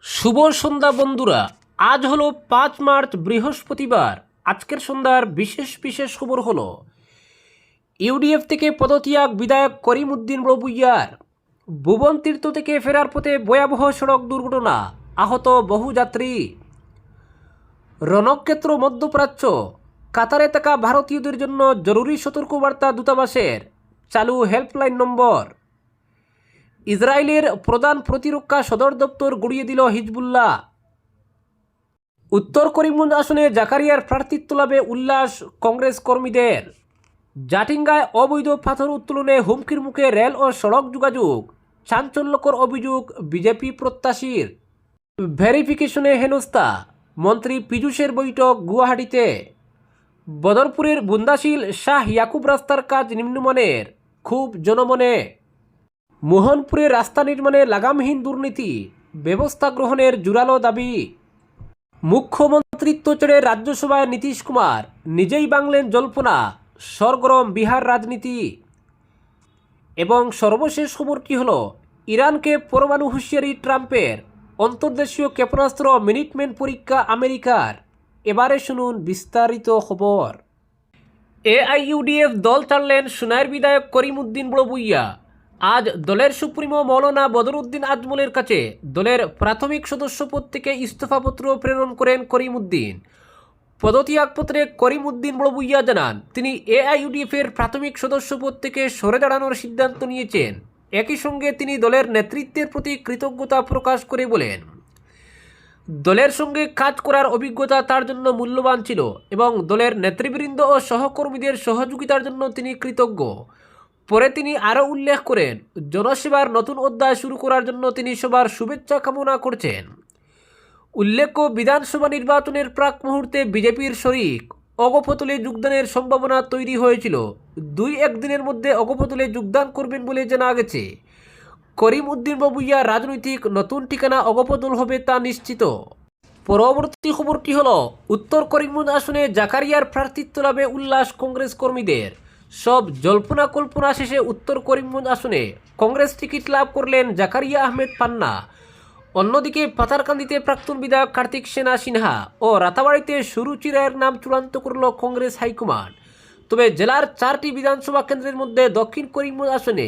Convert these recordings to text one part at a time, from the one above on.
শুভ সন্ধ্যা বন্ধুরা। আজ হলো 5 মার্চ, বৃহস্পতিবার। আজকের সন্ধ্যার বিশেষ বিশেষ খবর হলো ইউডিএফ থেকে পদত্যাগ বিধায়ক করিম উদ্দিন বড়ভূঁইয়ার। ভুবন তীর্থ থেকে ফেরার পথে ভয়াবহ সড়ক দুর্ঘটনা, আহত বহু যাত্রী। রণক্ষেত্র মধ্যপ্রাচ্য, কাতারে থাকা ভারতীয়দের জন্য জরুরি সতর্কবার্তা দূতাবাসের, চালু হেল্পলাইন নম্বর। ইসরায়েলের প্রধান প্রতিরক্ষা সদর দপ্তর গুড়িয়ে দিল হিজবুল্লাহ। উত্তর করিমগঞ্জ আসনে জাকারিয়ার প্রার্থিত্ব লাভে উল্লাস কংগ্রেস কর্মীদের। জাটিঙ্গায় অবৈধ পাথর উত্তোলনে হুমকির মুখে রেল ও সড়ক যোগাযোগ, চাঞ্চল্যকর অভিযোগ বিজেপি প্রত্যাশীর। ভেরিফিকেশনে হেনস্থা, মন্ত্রী পীযূষের বৈঠক গুয়াহাটিতে। বদরপুরের বুন্দাশিল শাহ ইয়াকুব রাস্তার কাজ নিম্নমানের, খুব জনমনে। মোহনপুরে রাস্তা নির্মাণে লাগামহীন দুর্নীতি, ব্যবস্থা গ্রহণের জোরালো দাবি। মুখ্যমন্ত্রিত্ব ছেড়ে রাজ্যসভায় নীতিশ কুমার, নিজেই বাংলেন জল্পনা, সরগরম বিহার রাজনীতি। এবং সর্বশেষ খবরটি হল ইরানকে পরমাণু হুঁশিয়ারি ট্রাম্পের, অন্তর্দেশীয় ক্ষেপণাস্ত্র মিনিটম্যান পরীক্ষা আমেরিকার। এবারে শুনুন বিস্তারিত খবর। এআইইউডিএফ দল ছাড়লেন সুনাইয়ের বিধায়ক করিম উদ্দিন বড়ভূঁইয়া। আজ দলের সুপ্রিমো মৌলানা বদরউদ্দিন আজমলের কাছে দলের প্রাথমিক সদস্যপদ থেকে ইস্তফাপত্র প্রেরণ করেন করিম উদ্দিন। পদত্যাগপত্রে করিম উদ্দিন বড়ভূঁইয়া জানান, তিনি এআইইউডিএফের প্রাথমিক সদস্যপদ থেকে সরে দাঁড়ানোর সিদ্ধান্ত নিয়েছেন। একই সঙ্গে তিনি দলের নেতৃত্বের প্রতি কৃতজ্ঞতা প্রকাশ করে বলেন, দলের সঙ্গে কাজ করার অভিজ্ঞতা তার জন্য মূল্যবান ছিল এবং দলের নেতৃবৃন্দ ও সহকর্মীদের সহযোগিতার জন্য তিনি কৃতজ্ঞ। পরে তিনি আরও উল্লেখ করেন, জনসেবার নতুন অধ্যায় শুরু করার জন্য তিনি সবার শুভেচ্ছা কামনা করছেন। উল্লেখ্য, বিধানসভা নির্বাচনের প্রাক মুহূর্তে বিজেপির শরিক অগপতলে যোগদানের সম্ভাবনা তৈরি হয়েছিল। 2-1 দিনের মধ্যে অগপতলে যোগদান করবেন বলে জানা গেছে। করিম উদ্দিন বড়ভূঁইয়া রাজনৈতিক নতুন ঠিকানা অগপতল হবে তা নিশ্চিত। পরবর্তী খবরটি হল উত্তর করিমগঞ্জ আসনে জাকারিয়ার প্রার্থিত্ব লাভে উল্লাস কংগ্রেস কর্মীদের। সব জল্পনা কল্পনা শেষে উত্তর করিমগঞ্জ আসনে কংগ্রেস টিকিট লাভ করলেন জাকারিয়া আহমেদ পান্না। অন্যদিকে পাথারকান্দিতে প্রাক্তন বিধায়ক কার্তিক সেনা সিনহা ও রাতাবাড়িতে সুরুচি রায়ের নাম চূড়ান্ত করল কংগ্রেস হাইকমান্ড। তবে জেলার 4টি বিধানসভা কেন্দ্রের মধ্যে দক্ষিণ করিমগঞ্জ আসনে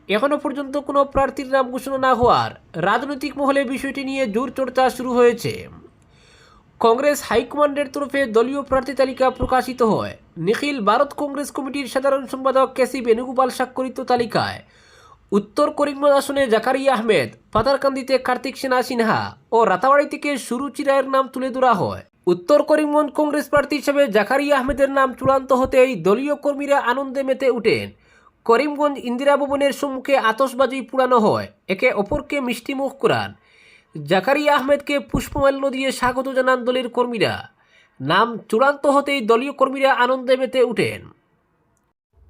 এখনও পর্যন্ত কোনো প্রার্থীর নাম ঘোষণা না হওয়ার রাজনৈতিক মহলে বিষয়টি নিয়ে জোর চর্চা শুরু হয়েছে। কংগ্রেস হাইকমান্ডের তরফে দলীয় প্রার্থী তালিকা প্রকাশিত হয়। নিখিল ভারত কংগ্রেস কমিটির সাধারণ সম্পাদক কেসি বেণুগোপাল স্বাক্ষরিত তালিকায় উত্তর করিমগঞ্জ আসনে জাকারিয়া আহমেদ, পাথারকান্দিতে কার্তিক সেনা সিনহা ও রাতাবাড়ি থেকে সুরুচি রায়ের নাম তুলে ধরা হয়। উত্তর করিমগঞ্জ কংগ্রেস প্রার্থী হিসেবে জাকারিয়া আহমেদের নাম চূড়ান্ত হতেই দলীয় কর্মীরা আনন্দে মেতে ওঠেন। করিমগঞ্জ ইন্দিরা ভবনের সম্মুখে আতশবাজি পুড়ানো হয়, একে অপরকে মিষ্টিমুখ করান। জাকারিয়া আহমেদকে পুষ্পমাল্য দিয়ে স্বাগত জানান দলের কর্মীরা। নাম চূড়ান্ত হতেই দলীয় কর্মীরা আনন্দে মেতে ওঠেন।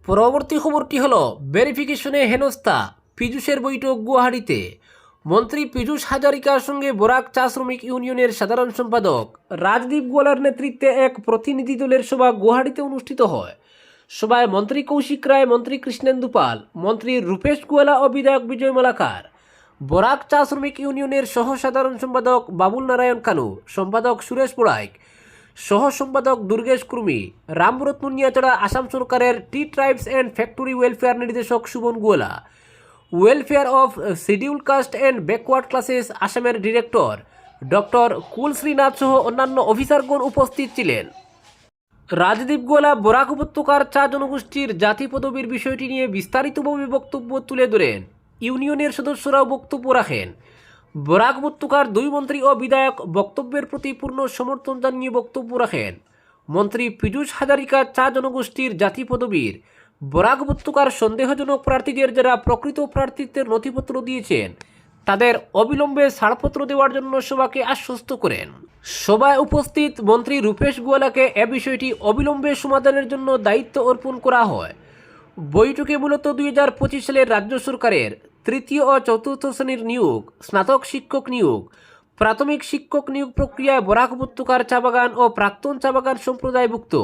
পরবর্তী খবরটি হল ভেরিফিকেশনে হেনস্থা, পীযূষের বৈঠক গুয়াহাটিতে। মন্ত্রী পীযূষ হাজারিকার সঙ্গে বরাক চা শ্রমিক ইউনিয়নের সাধারণ সম্পাদক রাজদীপ গোয়ালার নেতৃত্বে এক প্রতিনিধি দলের সভা গুয়াহাটিতে অনুষ্ঠিত হয়। সভায় মন্ত্রী কৌশিক রায়, মন্ত্রী কৃষ্ণেন্দু পাল, মন্ত্রী রূপেশ গোয়ালা ও বিধায়ক বিজয় মালাকার, বরাক চা শ্রমিক ইউনিয়নের সহ সাধারণ সম্পাদক বাবুল নারায়ণ কানু, সম্পাদক সুরেশ পড়াইক, সহ সম্পাদক দুর্গেশ কুর্মী, রামরত্ন নিয়াচড়া, আসাম সরকারের tea tribes and factory welfare নির্দেশক Suban Goala, welfare of schedule caste and backward classes আসামের ডিরেক্টর ডক্টর কুল শ্রীনাথ সহ অন্যান্য অফিসারগণ উপস্থিত ছিলেন। রাজদীপ গোয়ালা বরাক উপত্যকার চা জনগোষ্ঠীর জাতি পদবীর বিষয়টি নিয়ে বিস্তারিতভাবে বক্তব্য তুলে ধরেন। ইউনিয়নের সদস্যরাও বক্তব্য রাখেন। বরাক উপত্যকার 2 মন্ত্রী ও বিধায়ক বক্তব্যের প্রতি পূর্ণ সমর্থন জানিয়ে বক্তব্য রাখেন। মন্ত্রী পীযূষ হাজারিকা চা জনগোষ্ঠীর জাতি পদবীর বরাক উপত্যকার সন্দেহজনক প্রার্থীদের যারা প্রকৃত প্রার্থিত্বের নথিপত্র দিয়েছেন তাদের অবিলম্বে ছাড়পত্র দেওয়ার জন্য সভাকে আশ্বস্ত করেন। সভায় উপস্থিত মন্ত্রী রূপেশ গোয়ালাকে এ বিষয়টি অবিলম্বে সমাধানের জন্য দায়িত্ব অর্পণ করা হয়। বৈঠকে মূলত 2025 সালের রাজ্য সরকারের 3য় ও 4র্থ শ্রেণীর নিয়োগ, স্নাতক শিক্ষক নিয়োগ, প্রাথমিক শিক্ষক নিয়োগ প্রক্রিয়ায় বরাক উপত্যকার চা বাগান ও প্রাক্তন চা বাগান সম্প্রদায়ভুক্ত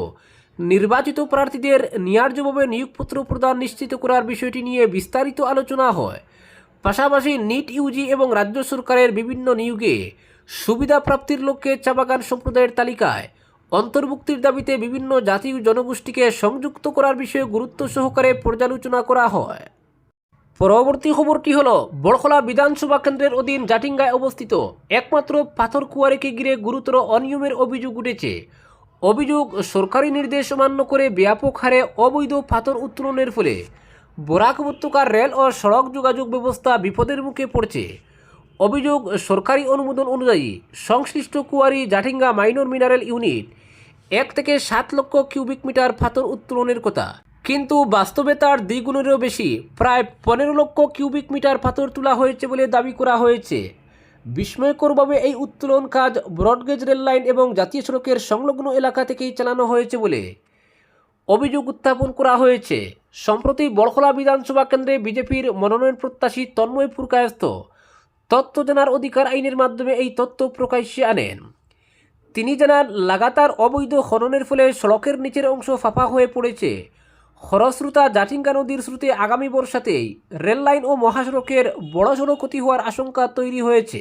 নির্বাচিত প্রার্থীদের ন্যায্যভাবে নিয়োগপত্র প্রদান নিশ্চিত করার বিষয়টি নিয়ে বিস্তারিত আলোচনা হয়। পাশাপাশি নিট ইউজি এবং রাজ্য সরকারের বিভিন্ন নিয়োগে সুবিধা প্রাপ্তির লক্ষ্যে চা বাগান সম্প্রদায়ের তালিকায় অন্তর্ভুক্তির দাবিতে বিভিন্ন জাতি ও জনগোষ্ঠীকে সংযুক্ত করার বিষয়ে গুরুত্ব সহকারে পর্যালোচনা করা হয়। পরবর্তী খবরটি হল, বড়খলা বিধানসভা কেন্দ্রের অধীন জাটিঙ্গায় অবস্থিত একমাত্র পাথর কুয়ারিকে ঘিরে গুরুতর অনিয়মের অভিযোগ উঠেছে। অভিযোগ, সরকারি নির্দেশ অমান্য করে ব্যাপক হারে অবৈধ পাথর উত্তোলনের ফলে বরাক উপত্যকার রেল ও সড়ক যোগাযোগ ব্যবস্থা বিপদের মুখে পড়ছে। অভিযোগ, সরকারি অনুমোদন অনুযায়ী সংশ্লিষ্ট Kuari Jatinga minor mineral unit 1 থেকে 7 লক্ষ কিউবিক মিটার পাথর উত্তোলনের কথা, কিন্তু বাস্তবে তার দ্বিগুণেরও বেশি প্রায় 15 লক্ষ কিউবিক মিটার পাথর তোলা হয়েছে বলে দাবি করা হয়েছে। বিস্ময়করভাবে এই উত্তোলন কাজ ব্রডগেজ রেল লাইন এবং জাতীয় সড়কের সংলগ্ন এলাকা থেকেই চালানো হয়েছে বলে অভিযোগ উত্থাপন করা হয়েছে। সম্প্রতি বড়খলা বিধানসভা কেন্দ্রে বিজেপির মনোনয়ন প্রত্যাশী তন্ময় পুরকায়স্থ তথ্য জানার অধিকার আইনের মাধ্যমে এই তথ্য প্রকাশ্যে আনেন। তিনি জানান, লাগাতার অবৈধ খননের ফলে সড়কের নিচের অংশ ফাঁপা হয়ে পড়েছে। খরস্রোতা জাটিঙ্গা নদীর স্রোতে আগামী বর্ষাতেই রেললাইন ও মহাসড়কের বড়সড় ক্ষতি হওয়ার আশঙ্কা তৈরি হয়েছে।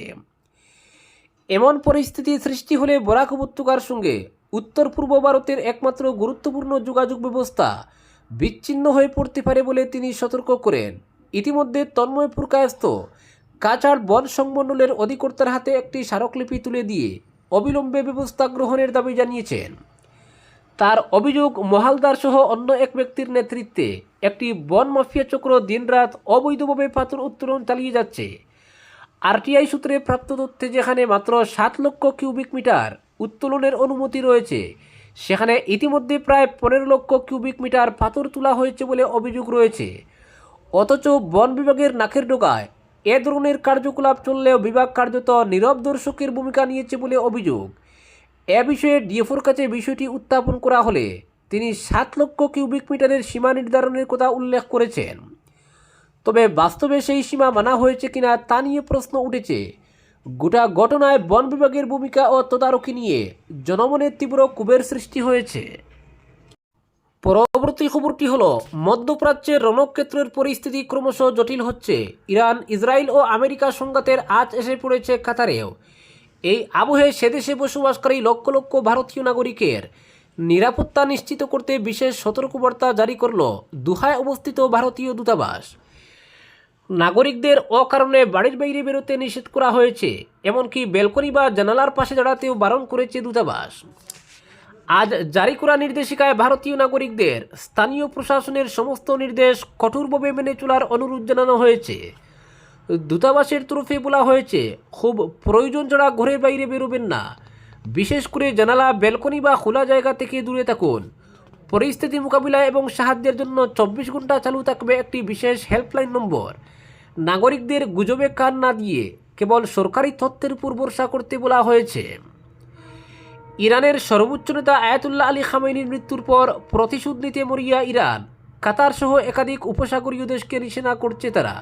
এমন পরিস্থিতি সৃষ্টি হলে বরাক উপত্যকার সঙ্গে উত্তর পূর্ব ভারতের একমাত্র গুরুত্বপূর্ণ যোগাযোগ ব্যবস্থা বিচ্ছিন্ন হয়ে পড়তে পারে বলে তিনি সতর্ক করেন। ইতিমধ্যে তন্ময় পুরকায়স্থ কাছাড় বন সংমণ্ডলের অধিকর্তার হাতে একটি স্মারকলিপি তুলে দিয়ে অবিলম্বে ব্যবস্থা গ্রহণের দাবি জানিয়েছেন। তার অভিযোগ, মহালদার সহ অন্য এক ব্যক্তির নেতৃত্বে একটি বন মাফিয়া চক্র দিনরাত অবৈধভাবে পাথর উত্তোলন চালিয়ে যাচ্ছে। আরটিআই সূত্রে প্রাপ্ত তথ্যে যেখানে মাত্র 7 লক্ষ কিউবিক মিটার উত্তোলনের অনুমতি রয়েছে, সেখানে ইতিমধ্যে প্রায় 15 লক্ষ কিউবিক মিটার পাথর তোলা হয়েছে বলে অভিযোগ রয়েছে। অথচ বন বিভাগের নাকের ডগায় এ ধরনের কার্যকলাপ চললেও বিভাগ কার্যত নীরব দর্শকের ভূমিকা নিয়েছে বলে অভিযোগ। এ বিষয়ে ডিএফওর কাছে বিষয়টি উত্থাপন করা হলে তিনি 7 লক্ষ কিউবিক মিটারের সীমা নির্ধারণের কথা উল্লেখ করেছেন। তবে বাস্তবে সেই সীমা মানা হয়েছে কিনা তা নিয়ে প্রশ্ন উঠেছে। গোটা ঘটনায় বন বিভাগের ভূমিকা ও তদারকি নিয়ে জনমনে তীব্র ক্ষোভের সৃষ্টি হয়েছে। পরবর্তী খবরটি হল, মধ্যপ্রাচ্যের রণক্ষেত্রের পরিস্থিতি ক্রমশ জটিল হচ্ছে। ইরান, ইসরায়েল ও আমেরিকা সংঘাতের আঁচ এসে পড়েছে কাতারেও। এই আবহে সেদেশে বসবাসকারী লক্ষ লক্ষ ভারতীয় নাগরিকের নিরাপত্তা নিশ্চিত করতে বিশেষ সতর্কবার্তা জারি করল দোহায় অবস্থিত ভারতীয় দূতাবাস। নাগরিকদের অকারণে বাড়ির বাইরে বেরোতে নিষেধ করা হয়েছে, এমনকি ব্যালকনি বা জানালার পাশে দাঁড়াতেও বারণ করেছে দূতাবাস। আজ জারি করা নির্দেশিকায় ভারতীয় নাগরিকদের স্থানীয় প্রশাসনের সমস্ত নির্দেশ কঠোরভাবে মেনে চলার অনুরোধ জানানো হয়েছে। দূতাবাসের তরফে বলা হয়েছে, খুব প্রয়োজন ছাড়া ঘরের বাইরে বেরোবেন না, বিশেষ করে জানালা, ব্যালকনি বা খোলা জায়গা থেকে দূরে থাকুন। পরিস্থিতি মোকাবিলা এবং সাহায্যের জন্য 24 ঘন্টা চালু থাকবে একটি বিশেষ হেল্পলাইন নম্বর। নাগরিকদের গুজবে কান না দিয়ে কেবল সরকারি তথ্যের উপর ভরসা করতে বলা হয়েছে। ইরানের সর্বোচ্চ নেতা আয়াতুল্লাহ আলী খামেনির মৃত্যুর পর প্রতিশোধ নিতে মরিয়া ইরান, কাতার সহ একাধিক উপসাগরীয় দেশকে নিশানা করছে তারা।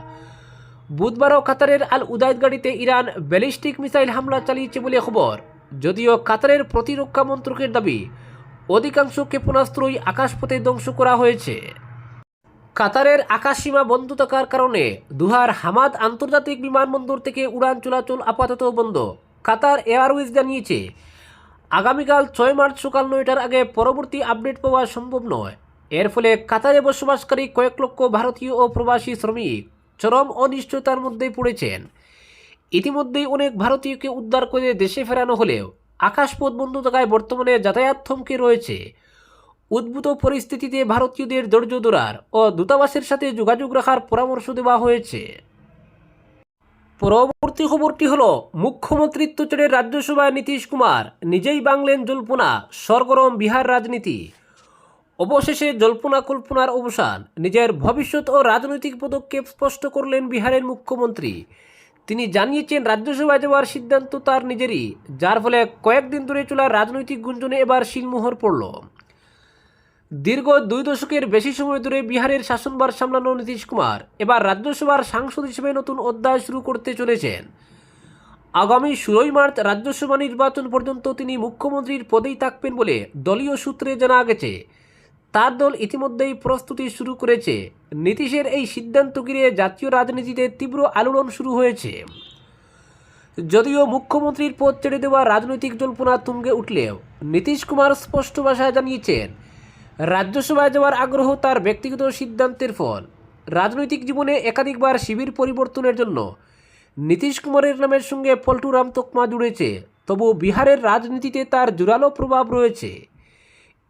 বুধবারও কাতারের আল উদাইদ গাড়িতে ইরান ব্যালিস্টিক মিসাইল হামলা চালিয়েছে বলে খবর। যদিও কাতারের প্রতিরক্ষা মন্ত্রকের দাবি, অধিকাংশ ক্ষেপণাস্ত্রই আকাশপথে ধ্বংস করা হয়েছে। কাতারের আকাশসীমা বন্ধ থাকার কারণে দোহার হামাদ আন্তর্জাতিক বিমানবন্দর থেকে উড়ান চলাচল আপাতত বন্ধ। কাতার এয়ারওয়েজ জানিয়েছে, আগামীকাল 6 মার্চ সকাল 9টার আগে পরবর্তী আপডেট পাওয়া সম্ভব নয়। এর ফলে কাতারে বসবাসকারী কয়েক লক্ষ ভারতীয় ও প্রবাসী শ্রমিক চরম অনিশ্চয়তার মধ্যে পড়েছেন। ইতিমধ্যেই অনেক ভারতীয়কে উদ্ধার করে দেশে ফেরানো হলেও আকাশপথ বন্ধ থাকায় বর্তমানে যাতায়াত থমকে রয়েছে। উদ্ভূত পরিস্থিতিতে ভারতীয়দের ধৈর্য ধরার ও দূতাবাসের সাথে যোগাযোগ রাখার পরামর্শ দেওয়া হয়েছে। পরবর্তী খবরটি হল, মুখ্যমন্ত্রিত্ব ছেড়ে রাজ্যসভায় নীতিশ কুমার, নিজেই বাংলেন জল্পনা, সরগরম বিহার রাজনীতি। অবশেষে জল্পনা কল্পনার অবসান, নিজের ভবিষ্যৎ ও রাজনৈতিক পদক্ষেপ স্পষ্ট করলেন বিহারের মুখ্যমন্ত্রী। তিনি জানিয়েছেন, রাজ্যসভায় যাওয়ার সিদ্ধান্ত তার নিজেরই, যার ফলে কয়েকদিন ধরে চলা রাজনৈতিক গুঞ্জনে এবার শিলমোহর পড়ল। দীর্ঘ 2 দশকের বেশি সময় ধরে বিহারের শাসনভার সামলানো নীতিশ কুমার এবার রাজ্যসভার সাংসদ হিসেবে নতুন অধ্যায় শুরু করতে চলেছেন। আগামী 16 মার্চ রাজ্যসভা নির্বাচন পর্যন্ত তিনি মুখ্যমন্ত্রীর পদেই থাকবেন বলে দলীয় সূত্রে জানা গেছে। তার দল ইতিমধ্যেই প্রস্তুতি শুরু করেছে। নীতিশের এই সিদ্ধান্ত ঘিরে জাতীয় রাজনীতিতে তীব্র আলোড়ন শুরু হয়েছে। যদিও মুখ্যমন্ত্রীর পদ ছেড়ে দেওয়া রাজনৈতিক জল্পনা তুঙ্গে উঠলেও নীতিশ কুমার স্পষ্ট ভাষায় জানিয়েছেন, রাজ্যসভায় যাওয়ার আগ্রহ তার ব্যক্তিগত সিদ্ধান্তের ফল। রাজনৈতিক জীবনে একাধিকবার শিবির পরিবর্তনের জন্য নীতিশ কুমারের নামের সঙ্গে পল্টুরাম তকমা জুড়েছে, তবু বিহারের রাজনীতিতে তার জোরালো প্রভাব রয়েছে।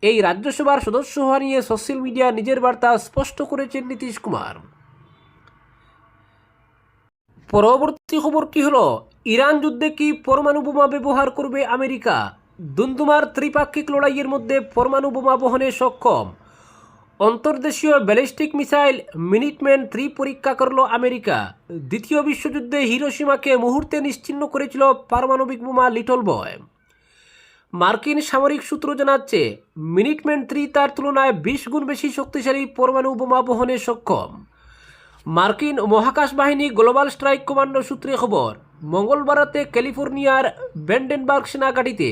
এই রাজ্যসভার সদস্য হওয়া নিয়ে সোশ্যাল মিডিয়া নিজের বার্তা স্পষ্ট করেছেন নীতিশ কুমার। পরবর্তী খবর কি হলো, ইরান যুদ্ধে কি পরমাণু বোমা ব্যবহার করবে আমেরিকা? দুমদুমার ত্রিপাক্ষিক লড়াইয়ের মধ্যে পরমাণু বোমা বহনে সক্ষম অন্তর্দেশীয় ব্যালিস্টিক মিসাইল মিনিটম্যান 3 পরীক্ষা করল আমেরিকা। দ্বিতীয় বিশ্বযুদ্ধে হিরোশিমাকে মুহূর্তে নিশ্চিহ্ন করেছিল পারমাণবিক বোমা লিটল বয়। মার্কিন সামরিক সূত্র জানাচ্ছে, মিনিটম্যান 3 তার তুলনায় 20 গুণ বেশি শক্তিশালী পরমাণু বোমা বহনে সক্ষম। মার্কিন মহাকাশ বাহিনী গ্লোবাল স্ট্রাইক কমান্ডো সূত্রে খবর, মঙ্গলবার রাতে ক্যালিফোর্নিয়ার ব্যান্ডেনবার্গ সেনাঘাঁটিতে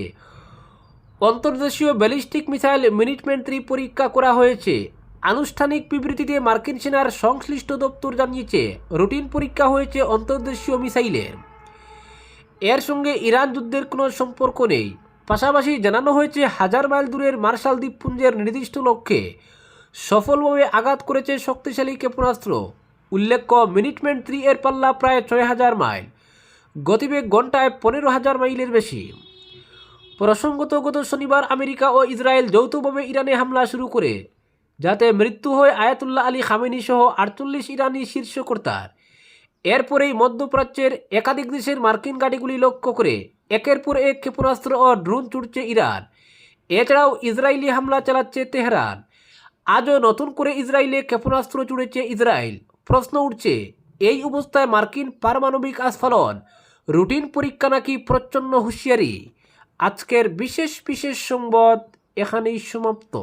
অন্তর্দেশীয় ব্যালিস্টিক মিসাইল মিনিটম্যান 3 পরীক্ষা করা হয়েছে। আনুষ্ঠানিক বিবৃতিতে মার্কিন সেনার সংশ্লিষ্ট দপ্তর জানিয়েছে, রুটিন পরীক্ষা হয়েছে অন্তর্দেশীয় মিসাইলের। এর সঙ্গে ইরান যুদ্ধের কোনো সম্পর্ক নেই। পাশাপাশি জানানো হয়েছে, 1000 মাইল দূরের মার্শাল দ্বীপপুঞ্জের নির্দিষ্ট লক্ষ্যে সফলভাবে আঘাত করেছে শক্তিশালী ক্ষেপণাস্ত্র। উল্লেখ্য, মিনিটম্যান 3 এর পাল্লা প্রায় 6000 মাইল, গতিবেগ ঘন্টায় 15000 মাইলের বেশি। প্রসঙ্গত, গত শনিবার আমেরিকা ও ইসরায়েল যৌথভাবে ইরানে হামলা শুরু করে, যাতে মৃত্যু হয় আয়াতুল্লাহ আলী খামেনি সহ 48 ইরানি শীর্ষ কর্তার। এরপরেই মধ্যপ্রাচ্যের একাধিক দেশের মার্কিন ঘাঁটিগুলি লক্ষ্য করে একের পর এক ক্ষেপণাস্ত্র ও ড্রোন ছুটছে ইরান। এছাড়াও ইসরায়েলি হামলা চালাচ্ছে তেহরান। আজও নতুন করে ইসরায়েলে ক্ষেপণাস্ত্র ছুড়েছে ইসরায়েল। প্রশ্ন উঠছে, এই অবস্থায় মার্কিন পারমাণবিক আস্ফালন, রুটিন পরীক্ষা নাকি প্রচ্ছন্ন হুঁশিয়ারি? আজকের বিশেষ সংবাদ এখানেই সমাপ্ত।